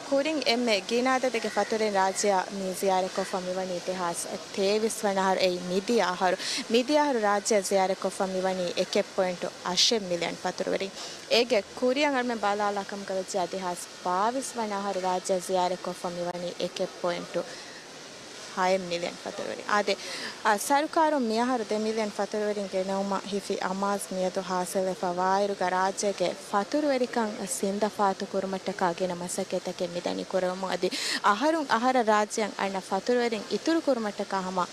kuring emme ginada dege faturen rajya mi ziyare ko fami wani itihas tevis wanahar ei midiyaharu rajya ziyare ko fami wani 1.8 million faturwari ege kuriyan arme balala kam kavchi itihas 22 wanahar rajya ziyare ko fami wani 1.6 million faturwari ade sarukaru miyaharu 2 million faturwarin ge nauma hifi amaz miyadu hasele fawairu garajje ge faturwari kan sinda fatu kurmatta ka gena masaketa ke midani koramu ade ahara rajyan aina faturwarin ituru kurmatta ka hama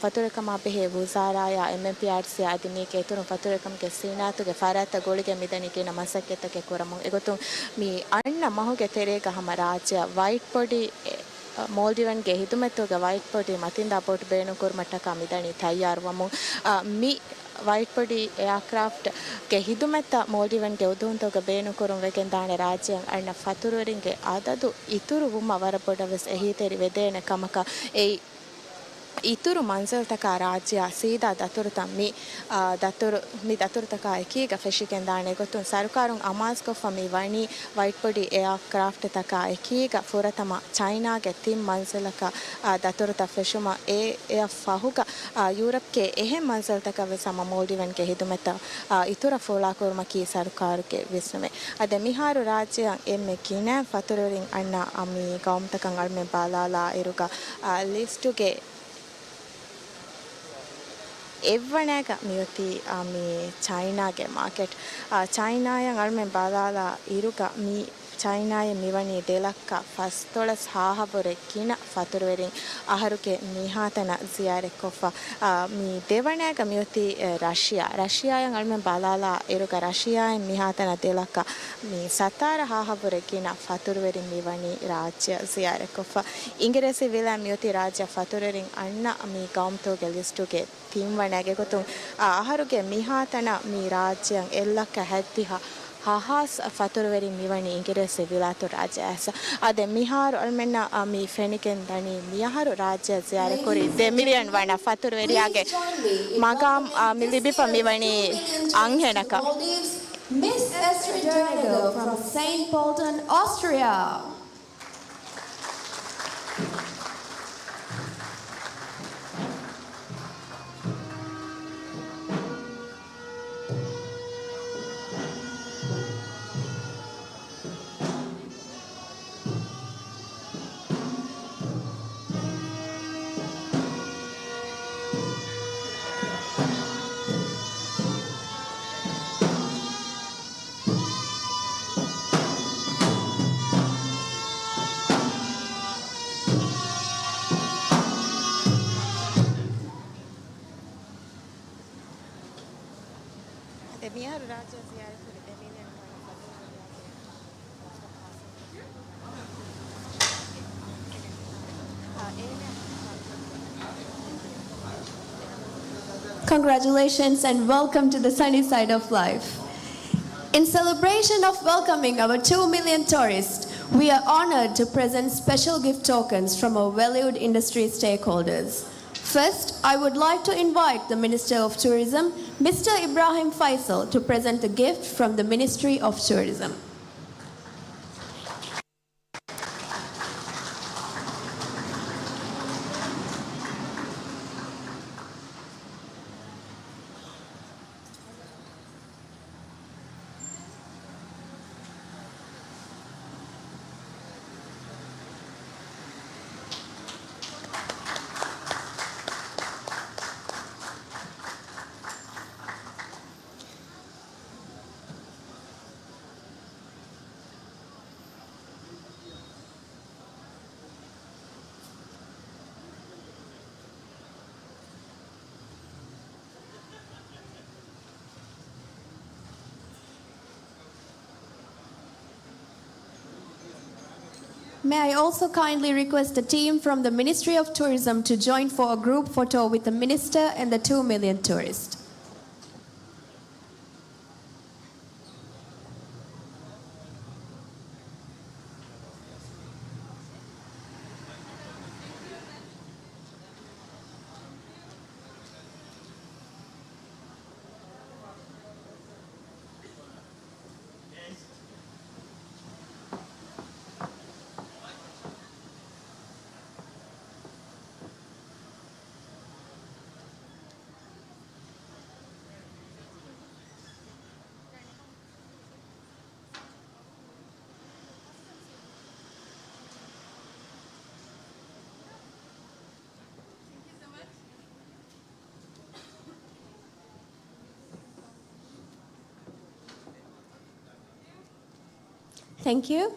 faturekama behe wuzara ya MMPRC adini ke ituru faturekam ge sinatu ge farata golige midani ke masaketa ke koramu egotun mi anna mahuge terega hama rajya white body Maldivan ge hidumettoga white body matinda port beenu kurmatta ka midani tayyar wamu mi white body aircraft ge hidumetta Maldivan ge uduntoga beenu kurum wegen dane rajyan anna fatururin ge adadu ituru wuma warapoda ves ehiteri vedena kamaka ei ituru manzil taka rajya sida daturta mi datur taka ekiga feshiken dane gotun sarukarun amaz ko fami wani white body aircraft taka ekiga furatama china ge tim manzilaka daturta feshuma e fahuga europe ke ehe manzil taka vesama Maldivan ke hidumeta itura fola kurma ki sarukar ke visnume ade miharu rajya emme kina fatururin anna ami gaumtakan alme balala iruga listu ge evvanaga miyoti mi China ge market China yang almen balala iruga mi China ye miwani delakka fastolas hahabore kina faturwerin aharuke mihatana ziyare kofa mi devanaga miyoti Russia yang almen balala iruga Russia ye mihatana delakka mi satara hahabore kina faturwerin miwani rajya ziyare kofa ingeresi vila miyoti rajya faturwerin anna mi gaumto ge listu ge timwanage gotun aharuge mihatana mi rajyan ellaka haddiha hahas faturweri miwani ingerese vilato rajya asa ade miharu almenna mi feniken dani miharu rajya ziyare kori 2 million wana faturweri age magam milibipa miwani anghenaka Miss Esther Jernigo from St. Polten, Austria. ade miharu rajya ziyare kori 2 million Congratulations and welcome to the sunny side of life. In celebration of welcoming our 2 million tourists, we are honored to present special gift tokens from our valued industry stakeholders. First, I would like to invite the Minister of Tourism, Mr. Ibrahim Faisal, to present a gift from the Ministry of Tourism. May I also kindly request the team from the Ministry of Tourism to join for a group photo with the Minister and the 2 million tourists. Thank you.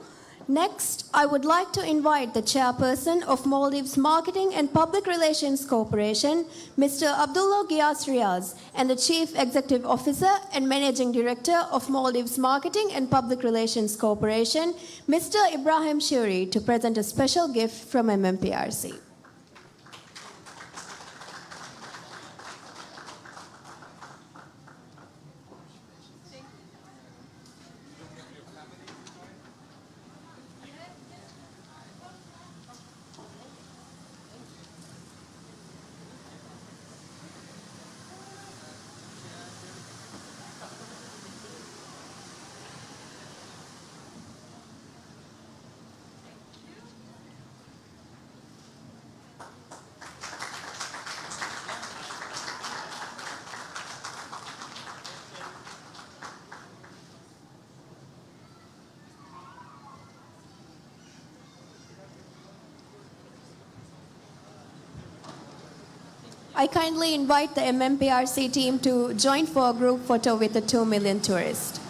Next, I would like to invite the chairperson of Maldives Marketing and Public Relations Corporation, Mr. Abdullah Giyas Riaz, and the Chief Executive Officer and Managing Director of Maldives Marketing and Public Relations Corporation, Mr. Ibrahim Shuri, to present a special gift from MMPRC. I kindly invite the MMPRC team to join for a group photo with the 2 million tourists.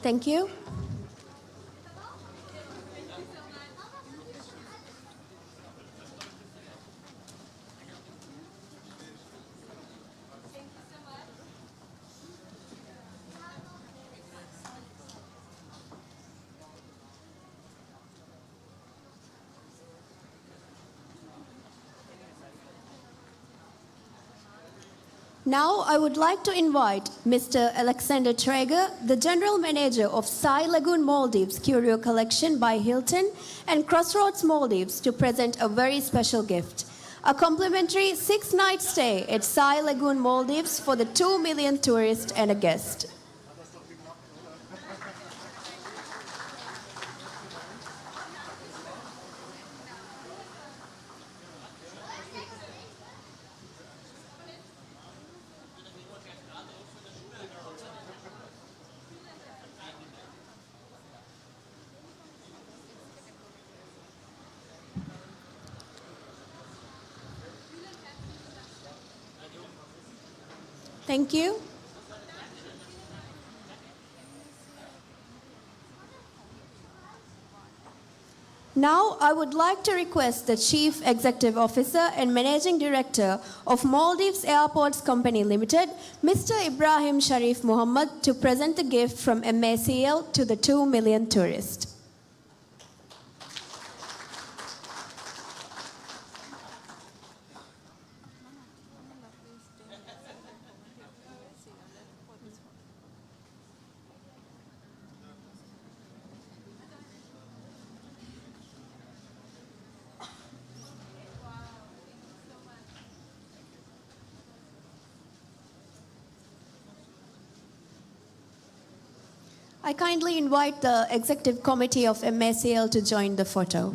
Thank you. Now I would like to invite Mr. Alexander Traeger, the General Manager of Sai Lagoon Maldives Curio Collection by Hilton and Crossroads Maldives, to present a very special gift. A complimentary 6-night stay at Sai Lagoon Maldives for the 2 million tourists and a guest. Thank you. Now, I would like to request the Chief Executive Officer and Managing Director of Maldives Airports Company Limited, Mr. Ibrahim Sharif Muhammad, to present the gift from MACL to the 2 million tourists. I kindly invite the Executive Committee of MACL to join the photo.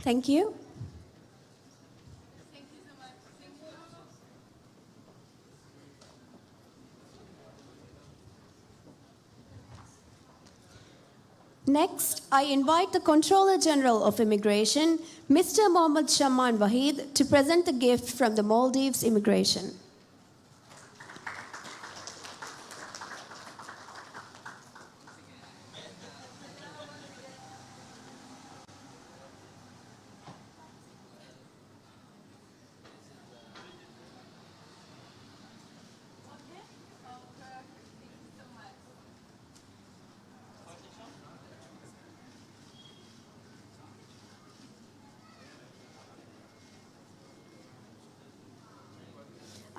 Thank you. Next, I invite the Controller General of Immigration, Mr. Mohammad Shaman Wahid, to present the gift from the Maldives Immigration.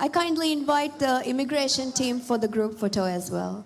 I kindly invite the immigration team for the group photo as well.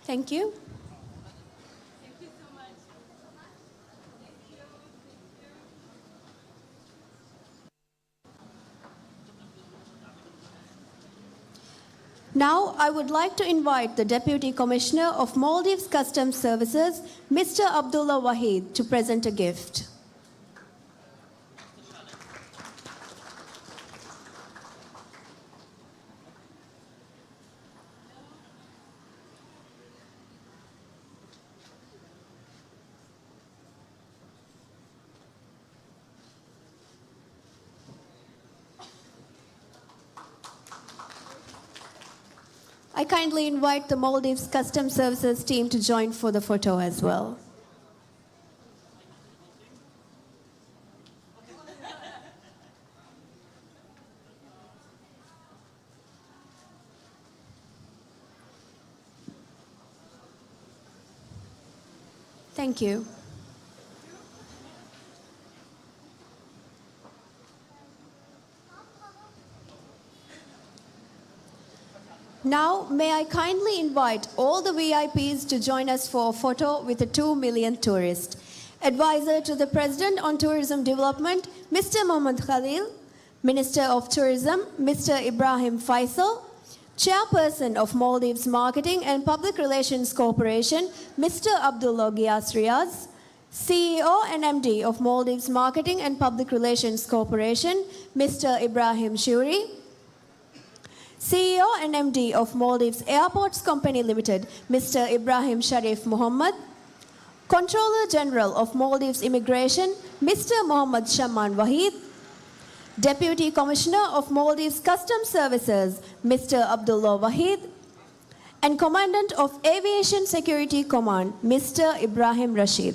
Thank you. Now, I would like to invite the Deputy Commissioner of Maldives Customs Services, Mr. Abdullah Wahid, to present a gift. I kindly invite the Maldives Customs Services team to join for the photo as well. Thank you. Now, may I kindly invite all the VIPs to join us for a photo with the 2 million tourists. Advisor to the President on Tourism Development, Mr. Mohammad Khalil, Minister of Tourism, Mr. Ibrahim Faisal, Chairperson of Maldives Marketing and Public Relations Corporation, Mr. Abdullah Giyas Riaz, CEO and MD of Maldives Marketing and Public Relations Corporation, Mr. Ibrahim Shuri, CEO and MD of Maldives Airports Company Limited, Mr. Ibrahim Sharif Muhammad, Controller General of Maldives Immigration, Mr. Mohammad Shaman Wahid, Deputy Commissioner of Maldives Customs Services, Mr. Abdullah Wahid, and Commandant of Aviation Security Command, Mr. Ibrahim Rashid.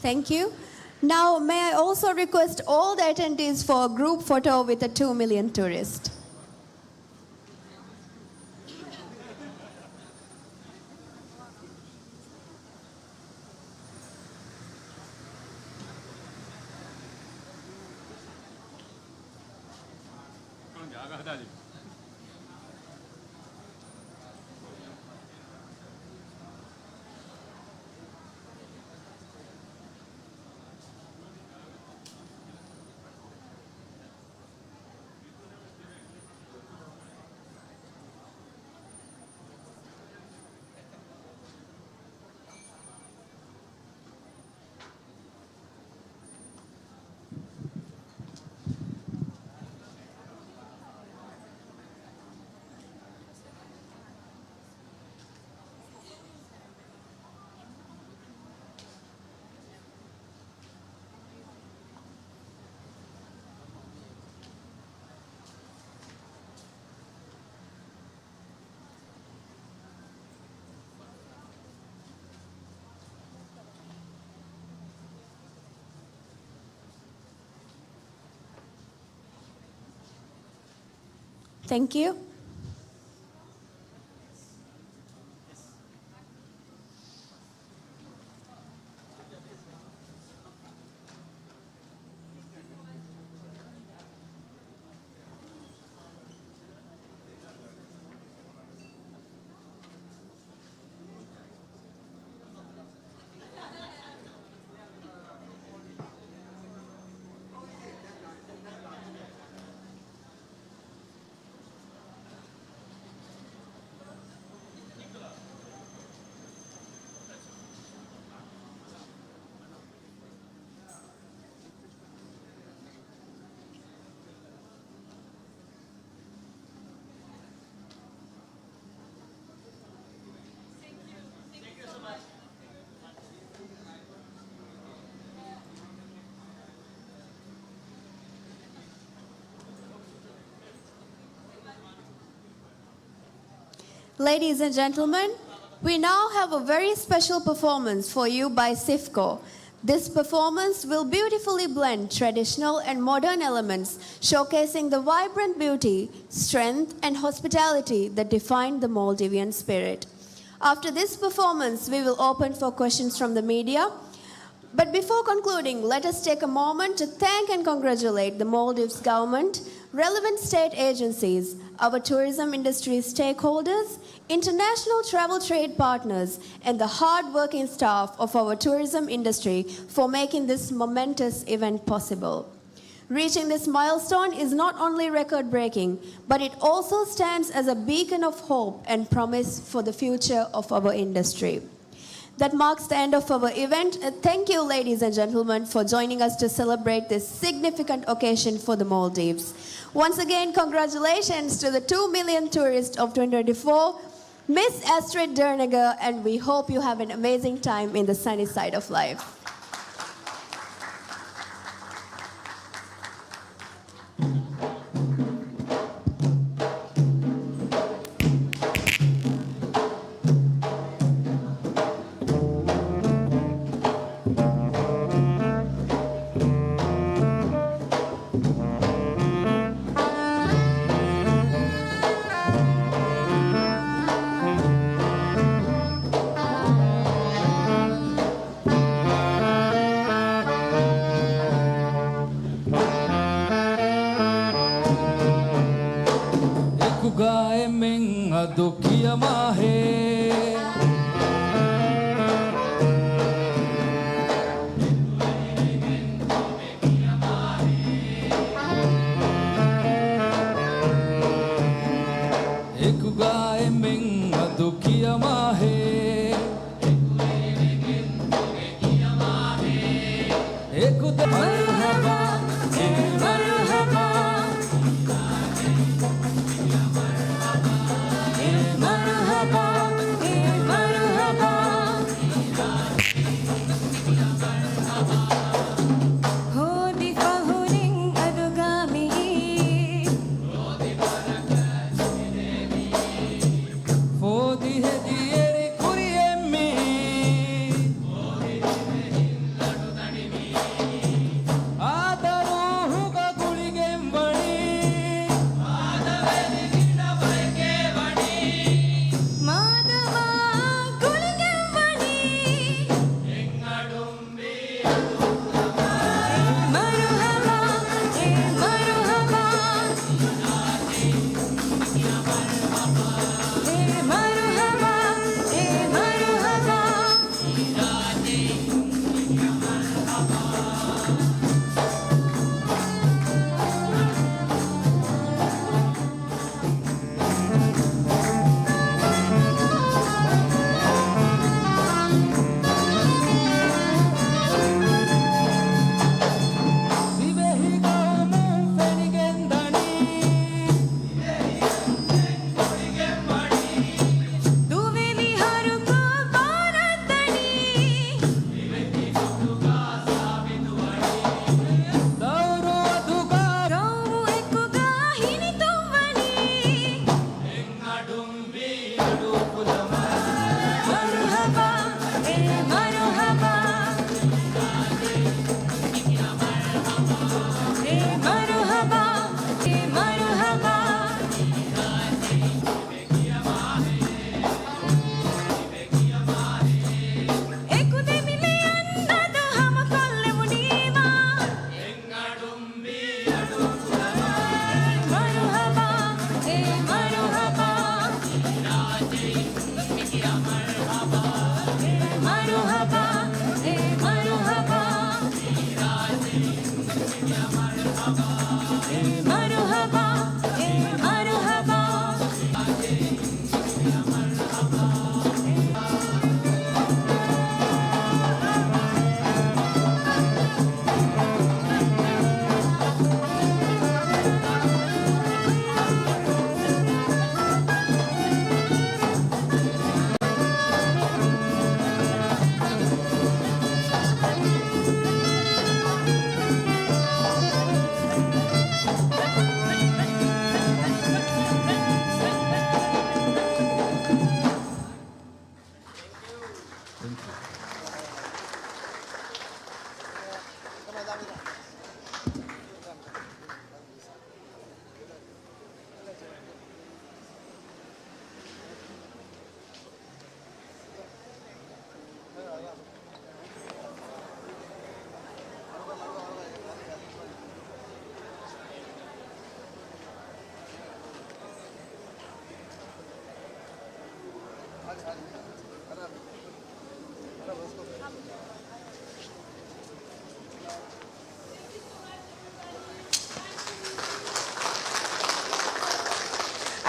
Thank you. Now, may I also request all the attendees for a group photo with the 2 million tourists. Thank you. Ladies and gentlemen, we now have a very special performance for you by SIFCO. This performance will beautifully blend traditional and modern elements, showcasing the vibrant beauty, strength, and hospitality that define the Maldivian spirit. After this performance, we will open for questions from the media. But before concluding, let us take a moment to thank and congratulate the Maldives government, relevant state agencies, our tourism industry stakeholders, international travel trade partners, and the hard-working staff of our tourism industry for making this momentous event possible. Reaching this milestone is not only record-breaking, but it also stands as a beacon of hope and promise for the future of our industry. That marks the end of our event. Thank you, ladies and gentlemen, for joining us to celebrate this significant occasion for the Maldives. Once again, congratulations to the 2 million tourists of 2024, Miss Astrid Derniger, and we hope you have an amazing time in the sunny side of life. Dukia mahe Ekuga emeng dukia mahe Ekuda marhaba marhaba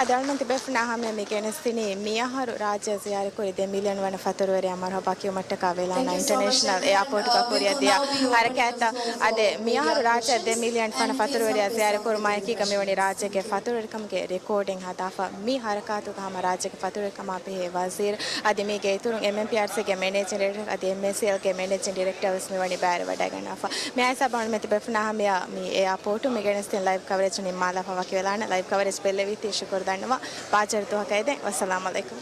adalman tibefna hame migenestini miyaharu rajya ziyare kori 2 million wana faturwari amarhaba kiyomatta ka velana international airport ka koriya dia harakata ade miyaharu rajya 2 million wana faturwari ziyare kor maiki kame wani rajya ke faturwari kam ge recording hadafa mi harakatu ka hama rajya ke faturwari kam ape wazir ade mi ge turun MMPRC ge managing director ade MSL ge managing directors me wani bare wada ganafa me aisa ban me tibefna hame mi airport migenestin live coverage ni mala fa waki velana live coverage pelle viti shukur danwa පාචරිතුව කයිද වසලාම අලයිකුම්